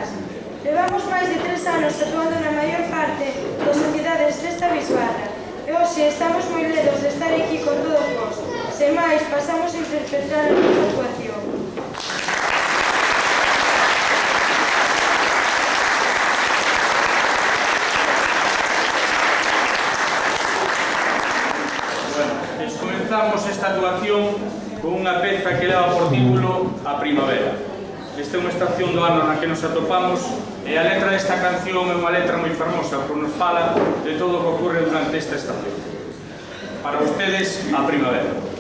Gras. Levamos máis de 3 anos actuando na maior parte das sociedades desta bisbarra e hoxe estamos moi ledos de estar aquí con todos vos. Sen máis, pasamos a interpretar a nosa actuación. Comenzamos esta actuación con unha peza que leva por título A Primavera. Esta é unha estación do ano na que nos atopamos e a letra desta canción é unha letra moi fermosa porque nos fala de todo o que ocorre durante esta estación. Para vostedes, A Primavera.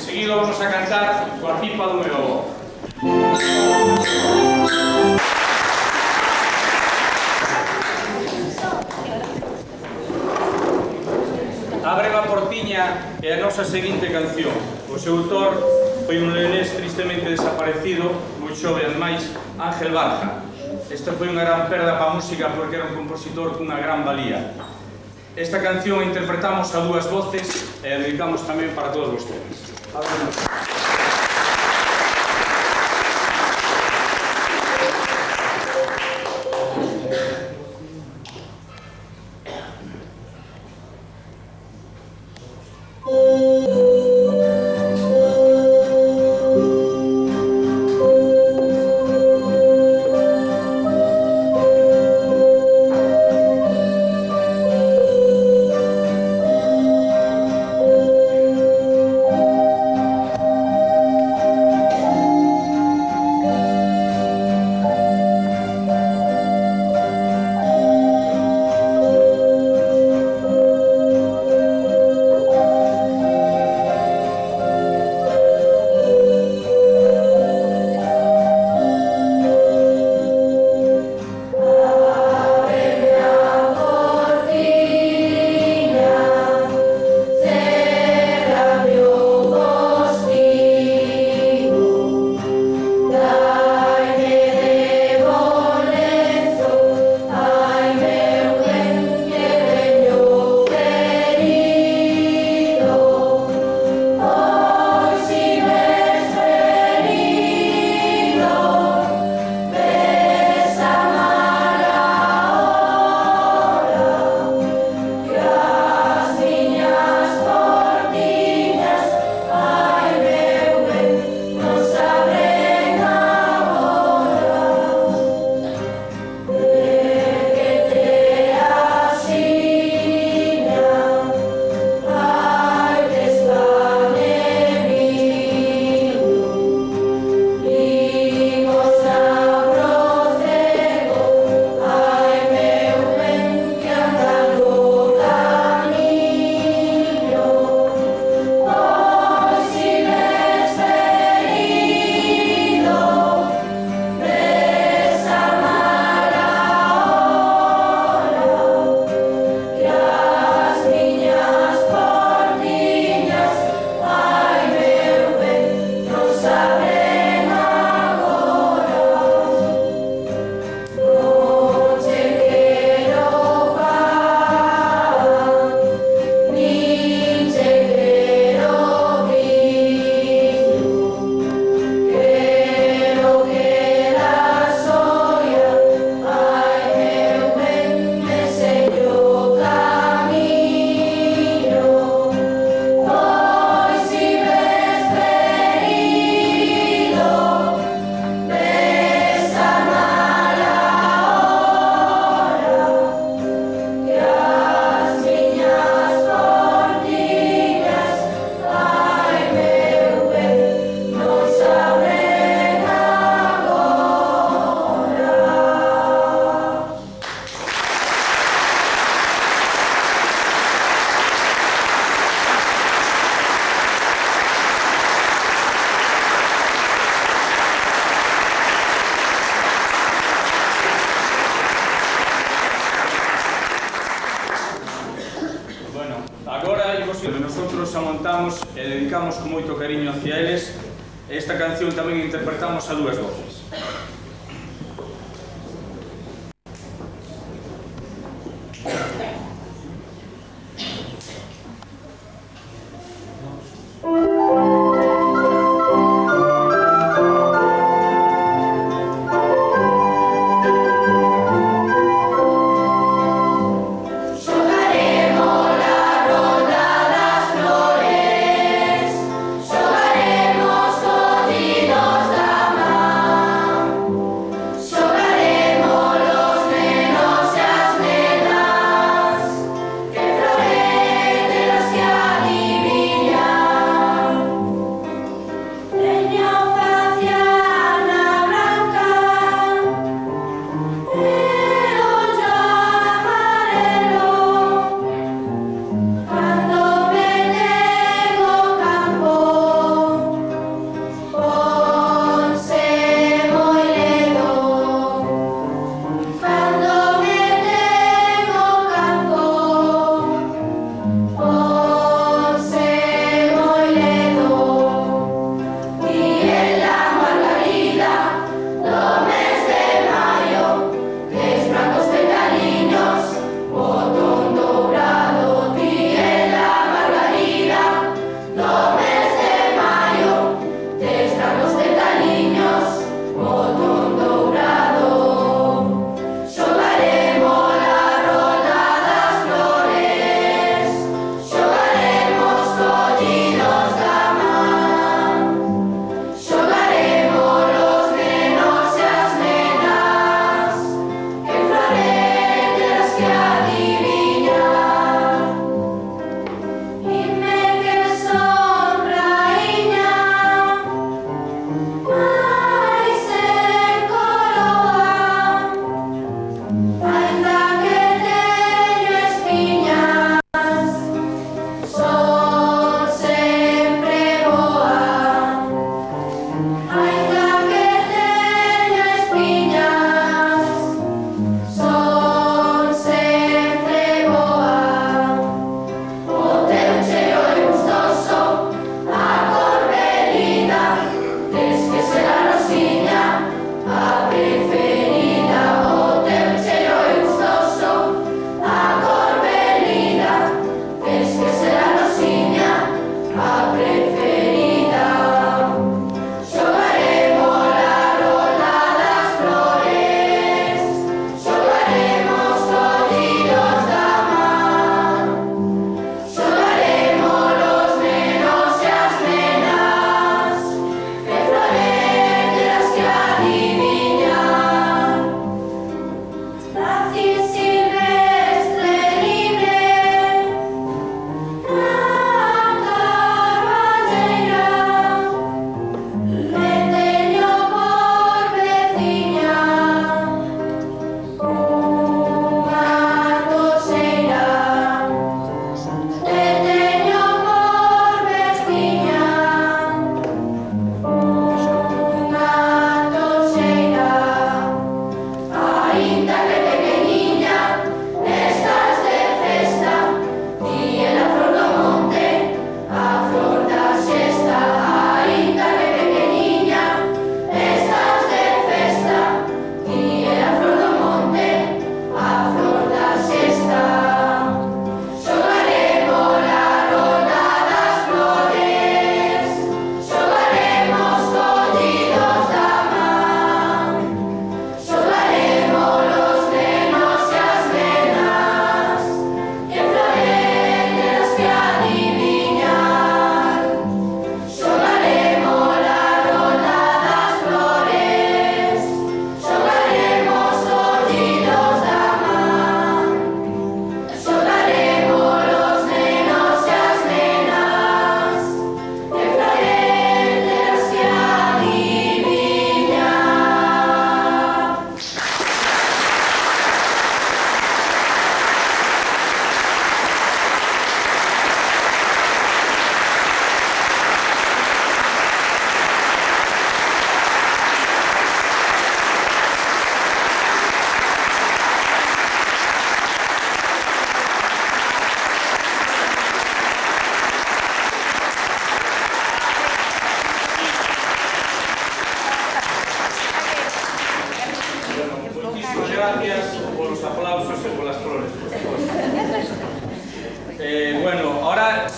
Seguido vamos a cantar coa pipa do meu avó. Abre a portiña é a nosa seguinte canción. O seu autor foi un leonés tristemente desaparecido, moi xove ademais, Ángel Barja. Esta foi unha gran perda para a música porque era un compositor cunha gran valía. Esta canción a interpretamos a dúas voces e a dedicamos tamén para todos vostedes. amamos e dedicamos con moito cariño hacia eles. Esta canción tamén interpretamos a dúas voces. Xogaremos codidos da man.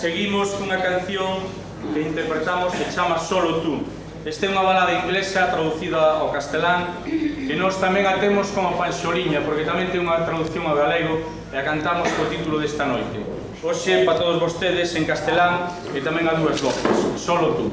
Seguimos cunha canción que interpretamos que chama Solo Tú. Esta é unha balada inglesa traducida ao castelán que nós tamén a temos como Panxoliña, porque tamén ten unha traducción ao galego e a cantamos co título desta noite. Hoxe, para todos vostedes, en castelán e tamén a dúas voces. Solo Tú.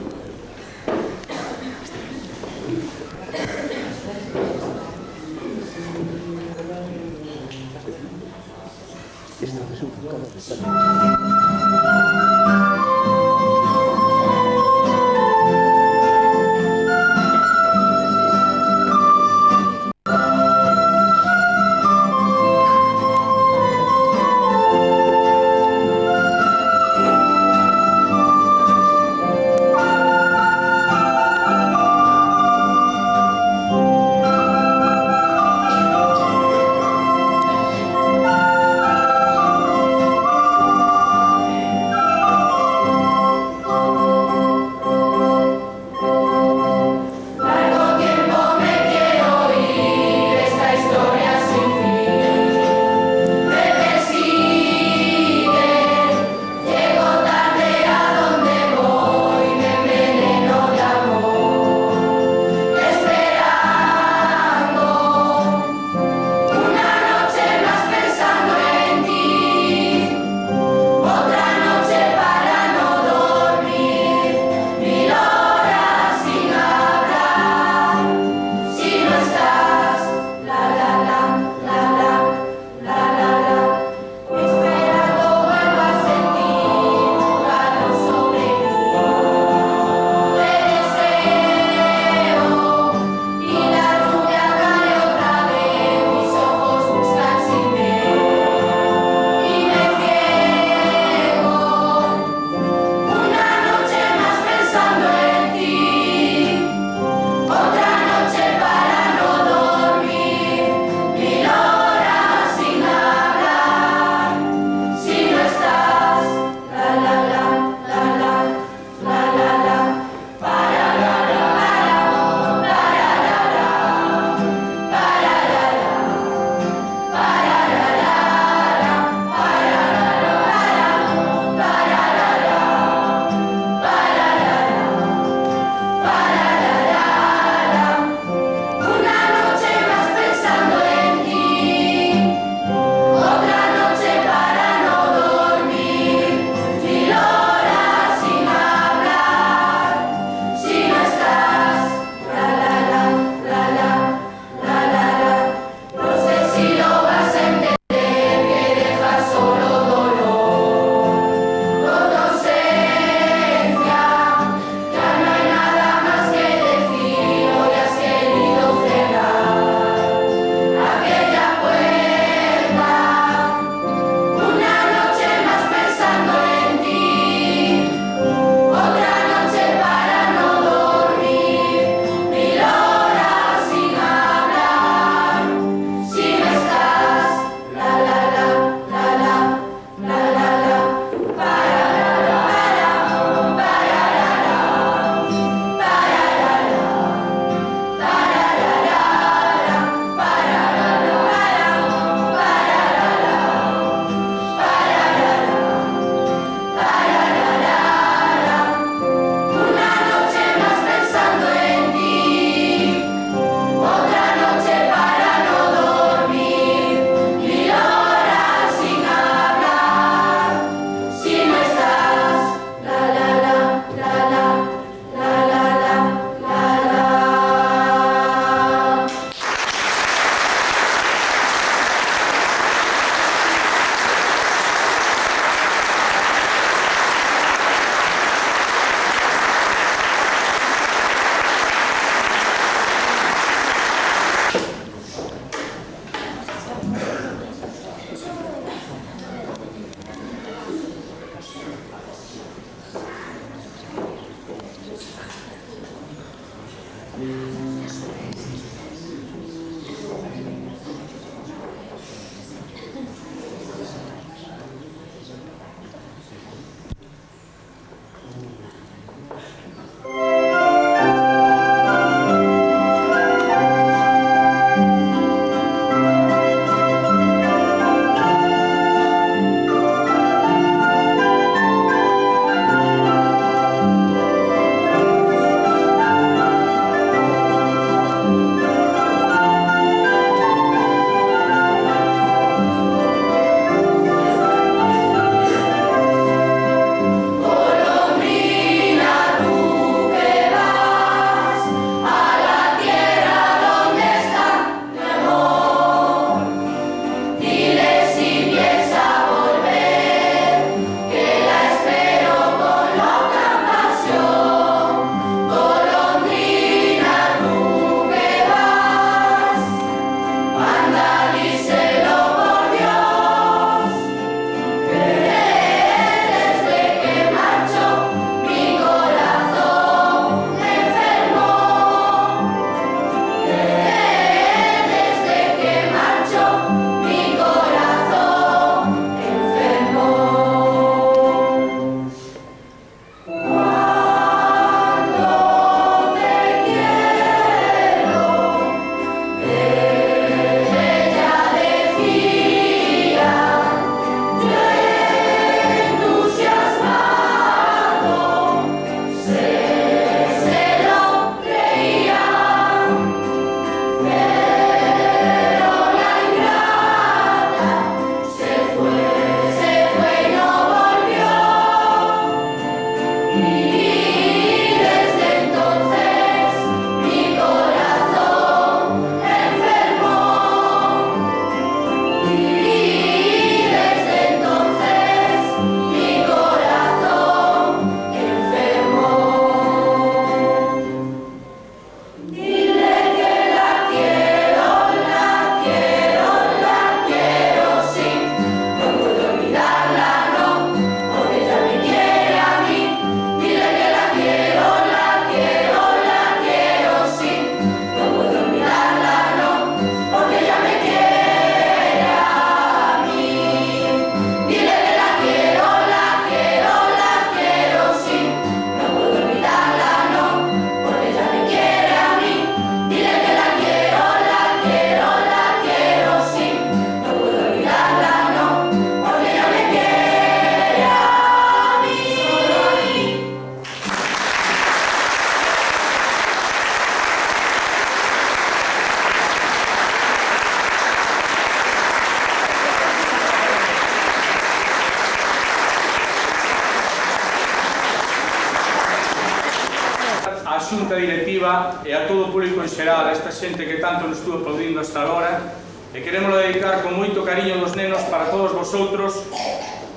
á xunta directiva e a todo o público en xeral, a esta xente que tanto nos estuvo aplaudindo hasta agora, e queremos dedicar con moito cariño dos nenos para todos vosotros,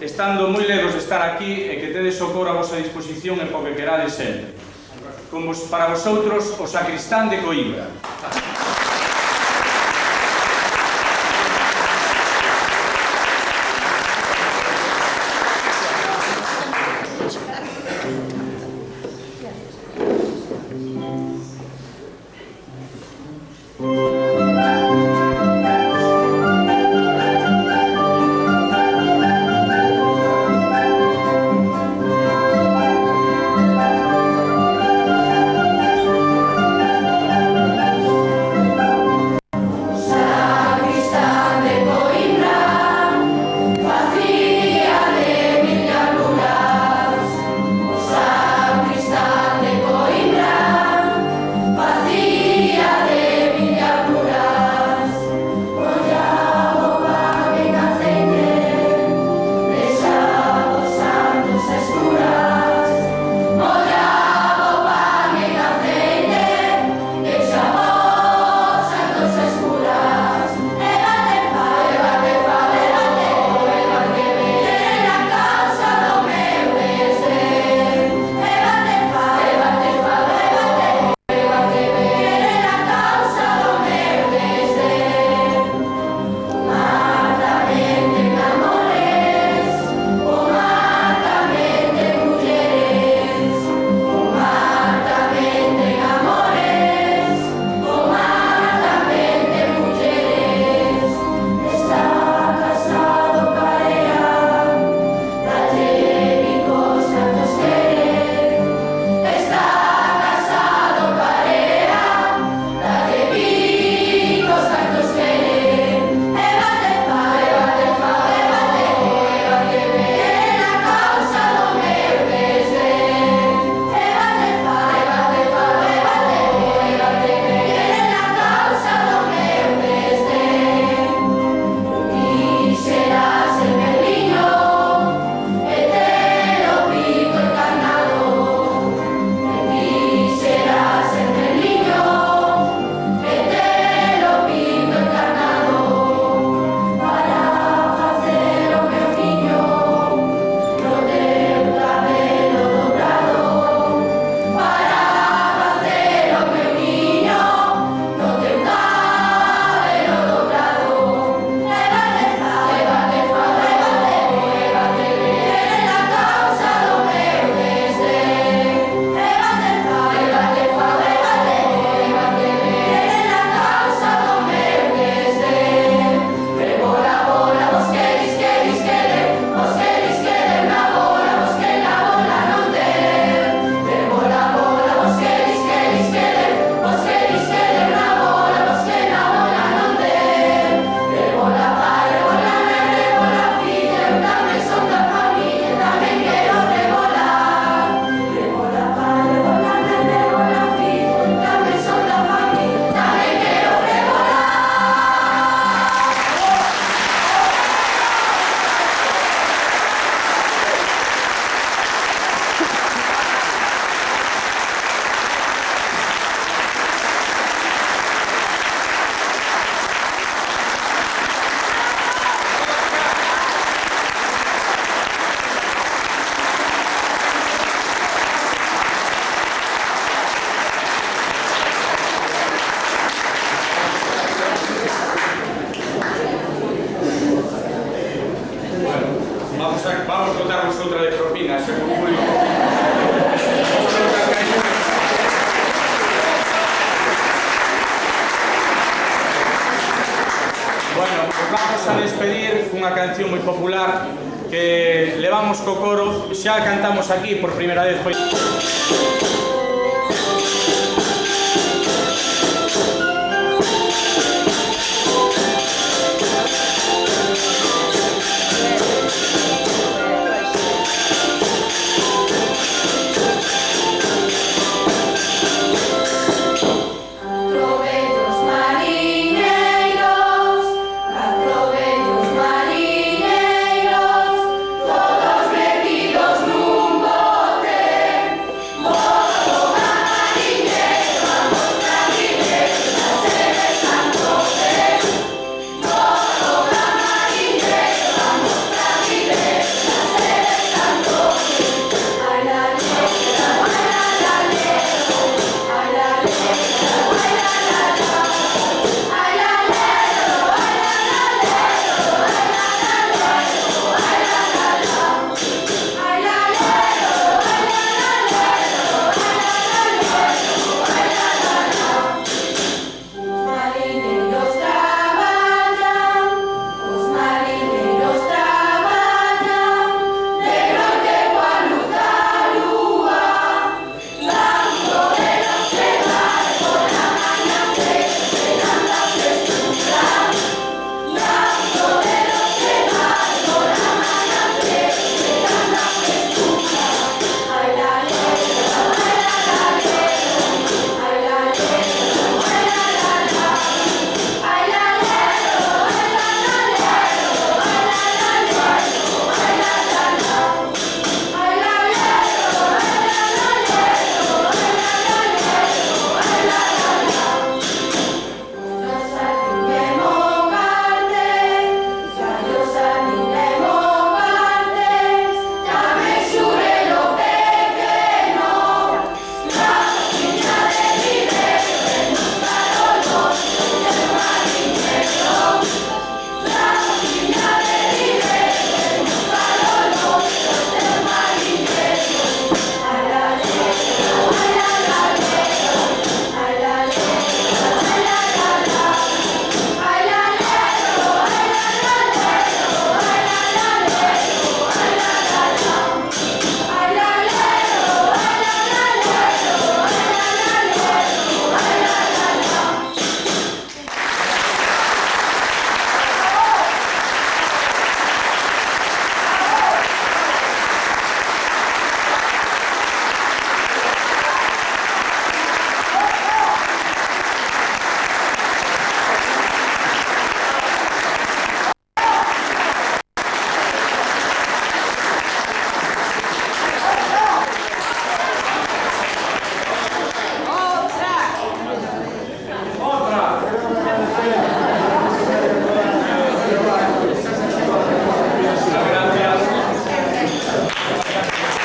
estando moi ledos de estar aquí e que tedes o coro a vosa disposición e po que querades sempre. Como para vosotros, o sacristán de Coimbra. Vamos a contarnos outra de propina, ese público. Bueno, pues vamos a despedir cunha canción moi popular que levamos co coro, xa cantamos aquí por primeira vez. Todos metidos nun bote, Gracias.